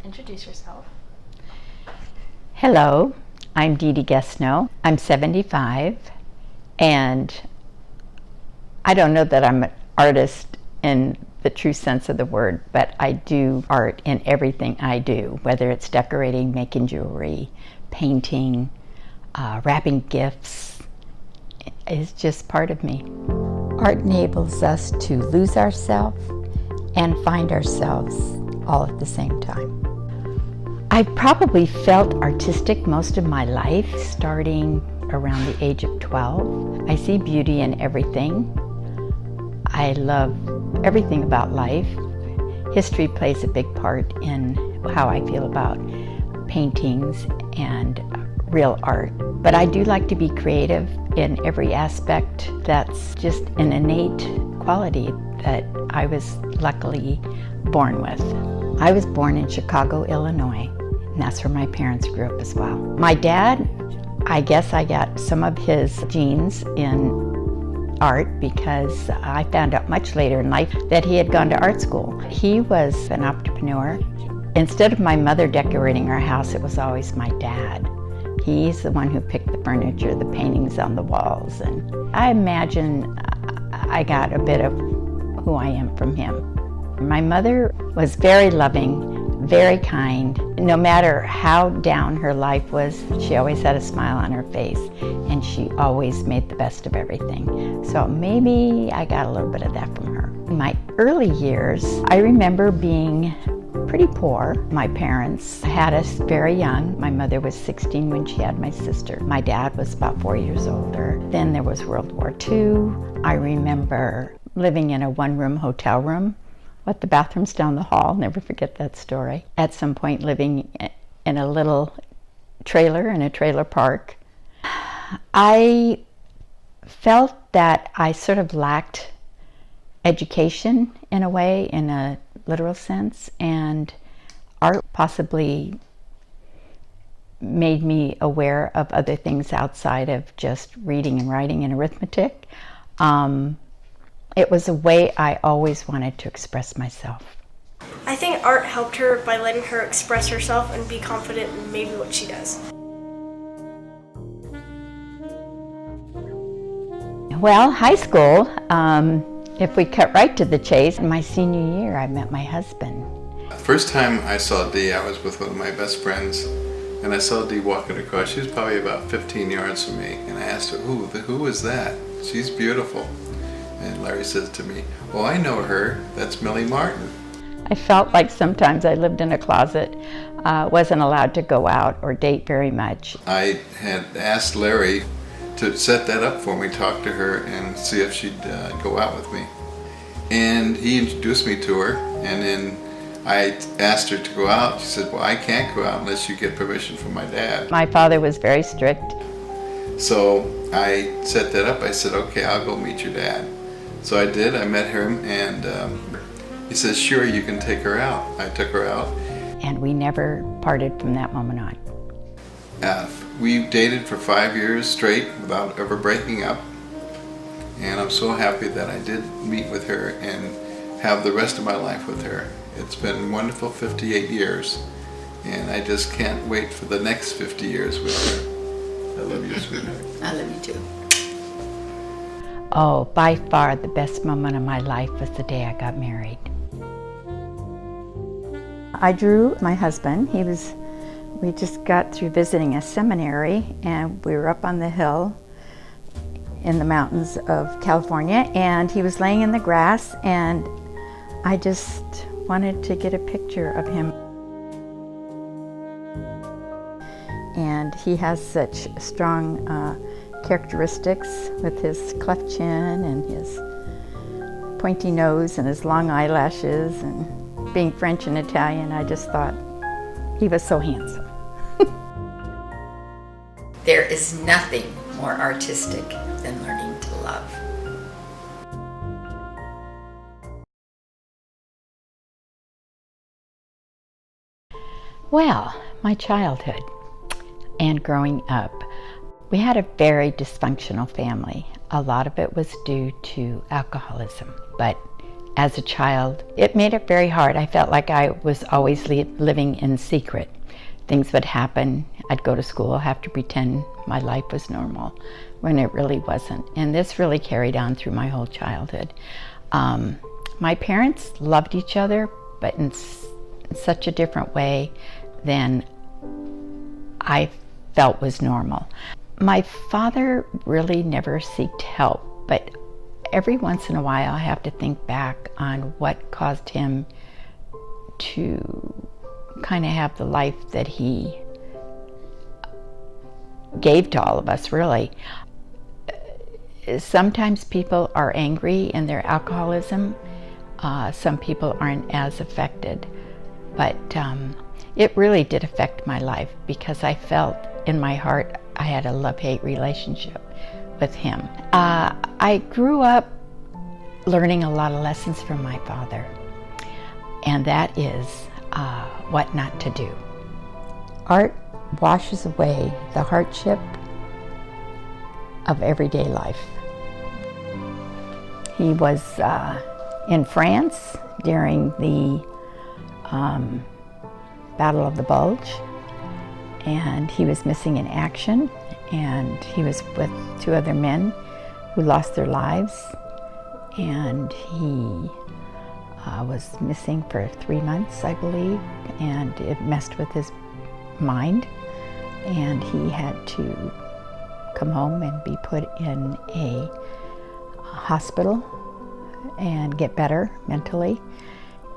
Introduce yourself. Hello, I'm Dee Dee Guesno. I'm 75, and I don't know that I'm an artist in the true sense of the word, but I do art in everything I do, whether it's decorating, making jewelry, painting, wrapping gifts. It's just part of me. Art enables us to lose ourselves and find ourselves all at the same time. I've probably felt artistic most of my life, starting around the age of 12. I see beauty in everything. I love everything about life. History plays a big part in how I feel about paintings and real art. But I do like to be creative in every aspect. That's just an innate quality that I was luckily born with. I was born in Chicago, Illinois, and that's where my parents grew up as well. My dad, I guess I got some of his genes in art because I found out much later in life that he had gone to art school. He was an entrepreneur. Instead of my mother decorating our house, it was always my dad. He's the one who picked the furniture, the paintings on the walls, and I imagine I got a bit of who I am from him. My mother was very loving, very kind. No matter how down her life was, she always had a smile on her face, and she always made the best of everything. So maybe I got a little bit of that from her. In my early years, I remember being pretty poor. My parents had us very young. My mother was 16 when she had my sister. My dad was about 4 years older. Then there was World War II. I remember living in a one-room hotel room with the bathrooms down the hall. Never forget that story. At some point living in a little trailer in a trailer park. I felt that I sort of lacked education in a way, in a literal sense, and art possibly made me aware of other things outside of just reading and writing and arithmetic. It was a way I always wanted to express myself. I think art helped her by letting her express herself and be confident in maybe what she does. Well, high school, if we cut right to the chase, in my senior year I met my husband. First time I saw Dee, I was with one of my best friends, and I saw Dee walking across. She was probably about 15 yards from me, and I asked her, who is that? She's beautiful. And Larry says to me, "Oh, I know her, that's Millie Martin." I felt like sometimes I lived in a closet, wasn't allowed to go out or date very much. I had asked Larry to set that up for me, talk to her, and see if she'd go out with me. And he introduced me to her, and then I asked her to go out. She said, "Well, I can't go out unless you get permission from my dad." My father was very strict. So I set that up. I said, "Okay, I'll go meet your dad." So I did. I met him, and he says, "Sure, you can take her out." I took her out. And we never parted from that moment on. We dated for 5 years straight without ever breaking up. And I'm so happy that I did meet with her and have the rest of my life with her. It's been wonderful 58 years, and I just can't wait for the next 50 years with her. I love you, sweetheart. I love you too. Oh, by far the best moment of my life was the day I got married. I drew my husband. We just got through visiting a seminary, and we were up on the hill in the mountains of California, and he was laying in the grass, and I just wanted to get a picture of him. And he has such strong characteristics with his cleft chin and his pointy nose and his long eyelashes, and being French and Italian, I just thought he was so handsome. There is nothing more artistic than learning to love. Well, my childhood and growing up, we had a very dysfunctional family. A lot of it was due to alcoholism, but as a child. It made it very hard. I felt like I was always living in secret. Things would happen. I'd go to school, have to pretend my life was normal when it really wasn't. And this really carried on through my whole childhood. My parents loved each other, but in such a different way than I felt was normal. My father really never sought help, but every once in a while I have to think back on what caused him to kind of have the life that he gave to all of us, really. Sometimes people are angry in their alcoholism. Some people aren't as affected, but it really did affect my life because I felt in my heart I had a love-hate relationship with him. I grew up learning a lot of lessons from my father, and that is what not to do. Art washes away the hardship of everyday life. He was in France during the Battle of the Bulge, and he was missing in action, and he was with 2 other men who lost their lives, and he was missing for 3 months, I believe, and it messed with his mind, and he had to come home and be put in a hospital and get better mentally.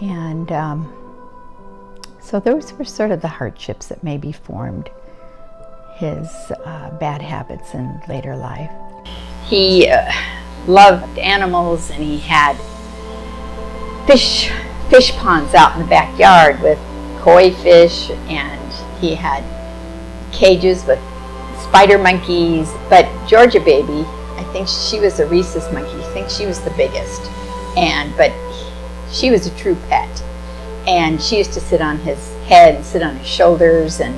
And so those were sort of the hardships that maybe formed his bad habits in later life. He loved animals, and he had fish ponds out in the backyard with koi fish, and he had cages with spider monkeys. But Georgia baby, I think she was a rhesus monkey. I think she was the biggest, but she was a true pet, and she used to sit on his head and sit on his shoulders, and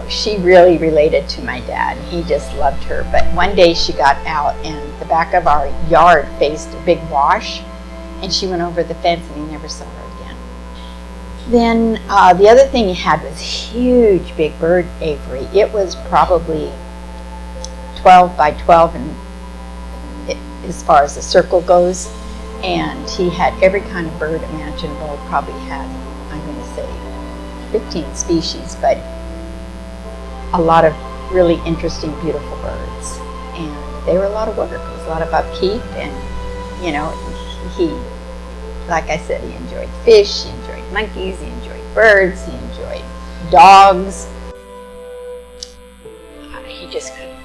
she really related to my dad. He just loved her. But one day she got out, and the back of our yard faced a big wash, and she went over the fence, and he never saw her again. Then the other thing he had was huge big bird aviary. It was probably 12 by 12 as far as the circle goes, and he had every kind of bird imaginable. Probably had, I'm going to say, 15 species, but a lot of really interesting, beautiful birds. And they were a lot of work. It was a lot of upkeep, and he, like I said, he enjoyed fish, he enjoyed monkeys, he enjoyed birds, he enjoyed dogs. He just couldn't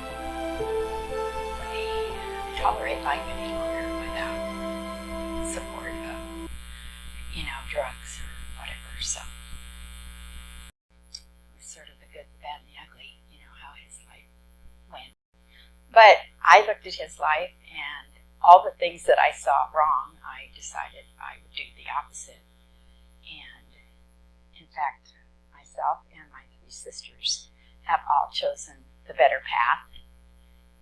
tolerate life any longer without support of, drugs or whatever. So it's sort of the good, the bad, and the ugly, how his life went. But I looked at his life, and all the things that I saw wrong, I decided I would do the opposite. And in fact, myself and my 3 sisters have all chosen the better path.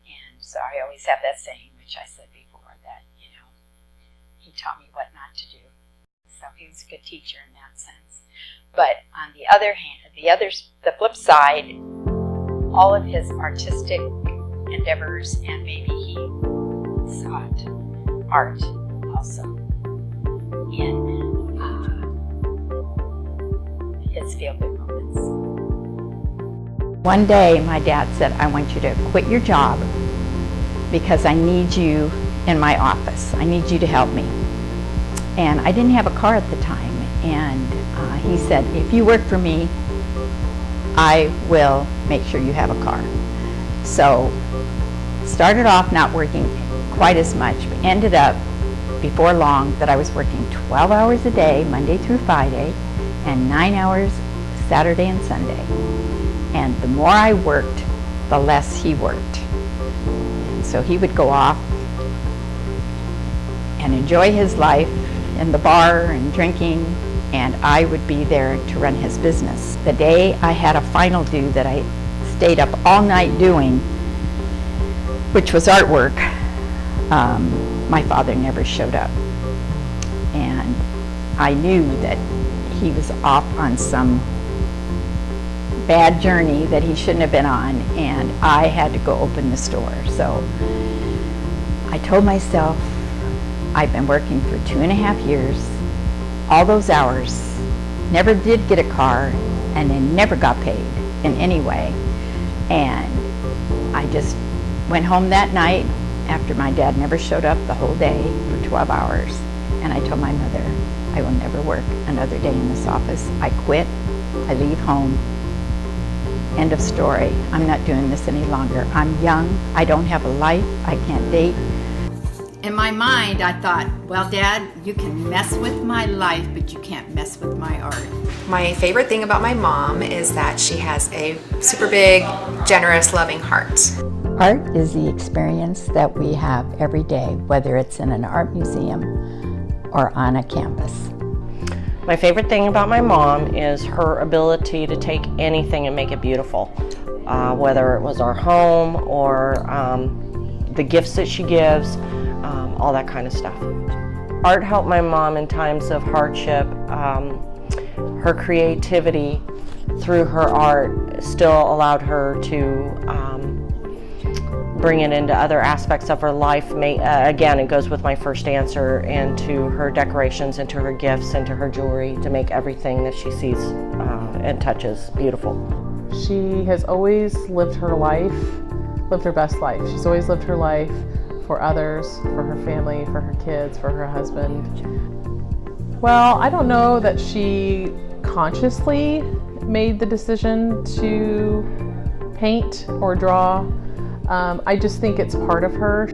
And so I always have that saying, which I said before, that, he taught me what not to do. So he was a good teacher in that sense. But on the other hand, the flip side, all of his artistic endeavors, and maybe he sought art also in his feel-good moments. One day my dad said, I want you to quit your job because I need you in my office. I need you to help me. And I didn't have a car at the time, and he said, if you work for me, I will make sure you have a car. So started off not working quite as much, but ended up before long that I was working 12 hours a day, Monday through Friday, and 9 hours Saturday and Sunday. And the more I worked, the less he worked. And so he would go off and enjoy his life in the bar and drinking, and I would be there to run his business. The day I had a final due that I stayed up all night doing, which was artwork, my father never showed up. I knew that he was off on some bad journey that he shouldn't have been on, and I had to go open the store. So I told myself, I've been working for 2.5 years, all those hours, never did get a car, and then never got paid in any way. And I just went home that night after my dad never showed up the whole day for 12 hours. And I told my mother, I will never work another day in this office. I quit, I leave home. End of story. I'm not doing this any longer. I'm young, I don't have a life, I can't date. In my mind, I thought, well, Dad, you can mess with my life, but you can't mess with my art. My favorite thing about my mom is that she has a super big, generous, loving heart. Art is the experience that we have every day, whether it's in an art museum or on a campus. My favorite thing about my mom is her ability to take anything and make it beautiful, whether it was our home or the gifts that she gives, all that kind of stuff. Art helped my mom in times of hardship. Her creativity through her art still allowed her to bring it into other aspects of her life. Again, it goes with my first answer, into her decorations, into her gifts, into her jewelry, to make everything that she sees and touches beautiful. She has always lived her life, lived her best life. She's always lived her life for others, for her family, for her kids, for her husband. Well, I don't know that she consciously made the decision to paint or draw. I just think it's part of her.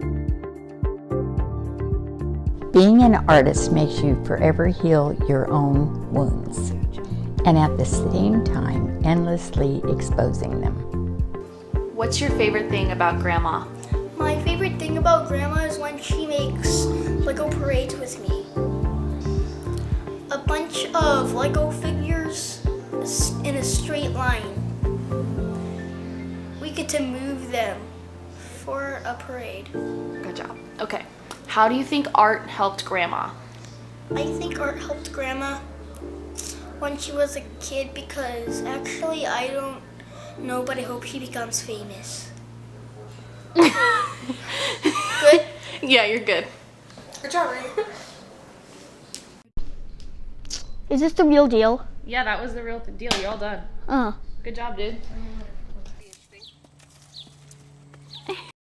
Being an artist makes you forever heal your own wounds, and at the same time, endlessly exposing them. What's your favorite thing about Grandma? My favorite thing about Grandma is when she makes Lego parades with me. A bunch of Lego figures in a straight line. We get to move them for a parade. Good job. Okay. How do you think art helped Grandma? I think art helped Grandma when she was a kid, because actually I don't know, but I hope she becomes famous. Good? Yeah, you're good. Good job, Ray. Is this the real deal? Yeah, that was the real deal. You're all done. Good job, dude.